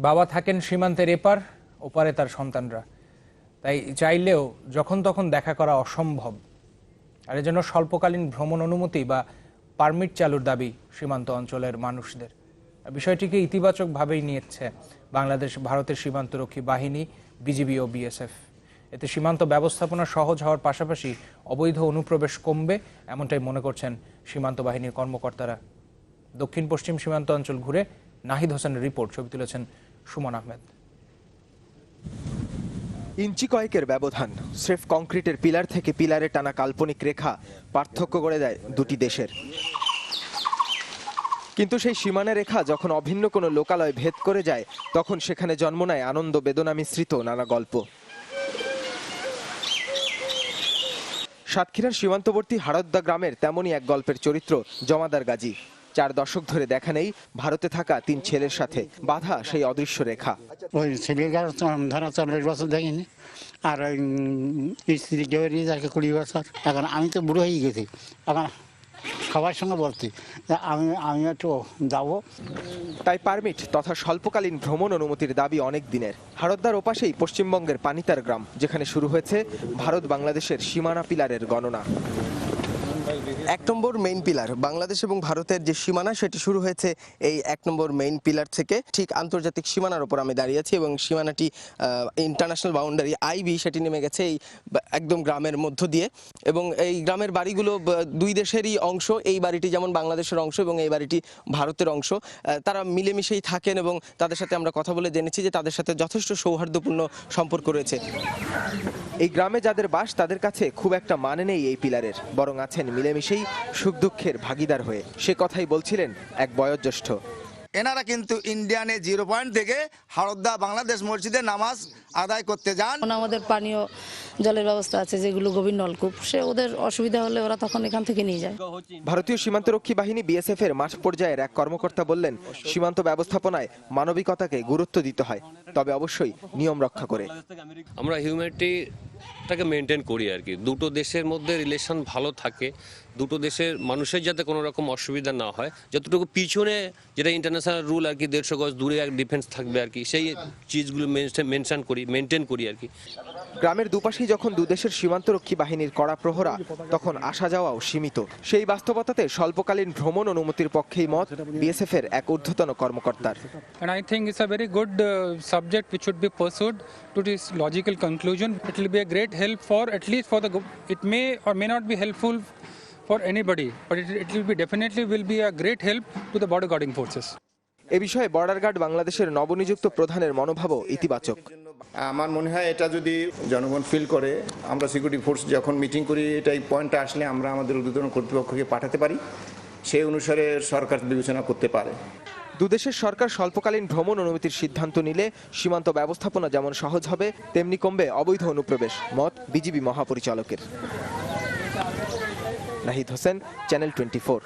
বাবা থাকেন সীমান্তের এপার ওপারে তার সন্তানরা, তাই চাইলেও যখন তখন দেখা করা অসম্ভব। আর এজন্য স্বল্পকালীন ভ্রমণ অনুমতি বা পারমিট চালুর দাবি সীমান্ত অঞ্চলের মানুষদের। বিষয়টিকে ইতিবাচকভাবেই নিয়েছে বাংলাদেশ ভারতের সীমান্তরক্ষী বাহিনী, বিজিবি ও বিএসএফ। এতে সীমান্ত ব্যবস্থাপনা সহজ হওয়ার পাশাপাশি অবৈধ অনুপ্রবেশ কমবে, এমনটাই মনে করছেন সীমান্ত বাহিনীর কর্মকর্তারা। দক্ষিণ পশ্চিম সীমান্ত অঞ্চল ঘুরে নাহিদ হোসেনের রিপোর্ট, ছবি তুলেছেন সুমন আহমেদ। ইঞ্চি কয়েকের ব্যবধান, স্রেফ কংক্রিটের পিলার থেকে পিলারে টানা কাল্পনিক রেখা পার্থক্য করে দেয় দুটি দেশের। কিন্তু সেই সীমানা রেখা যখন অভিন্ন কোনো লোকালয় ভেদ করে যায়, তখন সেখানে জন্ম নেয় আনন্দ বেদনা মিশ্রিত নানা গল্প। সাতক্ষীরার সীমান্তবর্তী হাড়দ্দা গ্রামের তেমনই এক গল্পের চরিত্র জমাদার গাজী। 4 দশক ধরে দেখা নেই ভারতে থাকা 3 ছেলের সাথে বাধা সেই অদৃশ্য রেখা। ওই ছেলের ধরা 40 বছর দেখিনি, আর ওই স্ত্রী কেউ 20 বছর। এখন আমি তো বুড়ো হয়ে গেছি, এখন সবার সঙ্গে বলছি আমি একটু যাবো। তাই পারমিট তথা স্বল্পকালীন ভ্রমণ অনুমতির দাবি অনেক দিনের। হাড়দ্দার ওপাশেই পশ্চিমবঙ্গের পানিতার গ্রাম, যেখানে শুরু হয়েছে ভারত বাংলাদেশের সীমানা পিলারের গণনা। 1 নম্বর মেইন পিলার, বাংলাদেশ এবং ভারতের যে সীমানা সেটি শুরু হয়েছে এই 1 নম্বর মেইন পিলার থেকে। ঠিক আন্তর্জাতিক সীমানার উপর আমি দাঁড়িয়ে আছি এবং সীমানাটি ইন্টারন্যাশনাল বাউন্ডারি আইবি, সেটি নেমে গেছে এই একদম গ্রামের মধ্য দিয়ে। এবং এই গ্রামের বাড়িগুলো 2 দেশেরই অংশ। এই বাড়িটি যেমন বাংলাদেশের অংশ এবং এই বাড়িটি ভারতের অংশ। তারা মিলেমিশেই থাকেন এবং তাদের সাথে আমরা কথা বলে জেনেছি যে তাদের সাথে যথেষ্ট সৌহার্দ্যপূর্ণ সম্পর্ক রয়েছে। এই গ্রামে যাদের বাস তাদের কাছে খুব একটা মানে নেই এই পিলারের, বরং আছেন মিলেমিশেই সুখ দুঃখের ভাগিদার হয়ে। সে কথাই বলছিলেন এক বয়োজ্যেষ্ঠ। এনারা কিন্তু ইন্ডিয়ানে 0 পয়েন্ট থেকে হাড়দ্দা বাংলাদেশ মসজিদে নামাজ আদায় করতে যান। আমাদের পানীয় জলের ব্যবস্থা আছে, যেগুলো গভীর নলকূপ, সে ওদের অসুবিধা হলে ওরা তখন এখান থেকে নিয়ে যায়। ভারতীয় সীমান্তরক্ষী বাহিনী বিএসএফ এর মাঠ পর্যায়ের এক কর্মকর্তা বললেন, সীমান্ত ব্যবস্থাপনায় মানবিকতাকে গুরুত্ব দিতে হয়, তবে অবশ্যই নিয়ম রক্ষা করে। আমরা হিউম্যানিটিটাকে মেনটেন করি আর কি। দুটো দেশের মধ্যে রিলেশন ভালো থাকে, দুটো দেশের মানুষের যাতে কোনো রকম অসুবিধা না হয়। যতটুকু পিছনে যেটা ইন্টারন্যাশনাল রুল আর কি, 150 গজ দূরে এক ডিফেন্স থাকবে আর কি, সেই চিজগুলো মেনটেন করি আর কি। গ্রামের দুপাশেই যখন দুদেশের সীমান্তরক্ষী বাহিনীর কড়া প্রহরা, তখন আসা যাওয়াও সীমিত। সেই বাস্তবতাতে স্বল্পকালীন ভ্রমণ অনুমতির পক্ষেই মত বিএসএফ এর এক ঊর্ধ্বতন কর্মকর্তার। And I think it's a very good subject which should be pursued to this logical conclusion. It will be a great help for, at least for it may or may not be helpful for anybody, but it will be definitely will be a great help to the border guarding forces. এ বিষয়ে border guard বাংলাদেশের নবনিযুক্ত প্রধানের মনোভাবও ইতিবাচক। আমার মনে হয় এটা যদি জনগণ ফিল করে, আমরা সিকিউরিটি ফোর্স যখন মিটিং করি, এটা এই পয়েন্টটা আসলে আমরা আমাদের ঊর্ধ্বতন কর্তৃপক্ষকে পাঠাতে পারি, সেই অনুসারে সরকার বিবেচনা করতে পারে। দুদেশের সরকার স্বল্পকালীন ভ্রমণ অনুমতির সিদ্ধান্ত নিলে সীমান্ত ব্যবস্থাপনা যেমন সহজ হবে, তেমনি কমবে অবৈধ অনুপ্রবেশ, মত বিজিবি মহাপরিচালকের। নাহিদ হোসেন, চ্যানেল 24।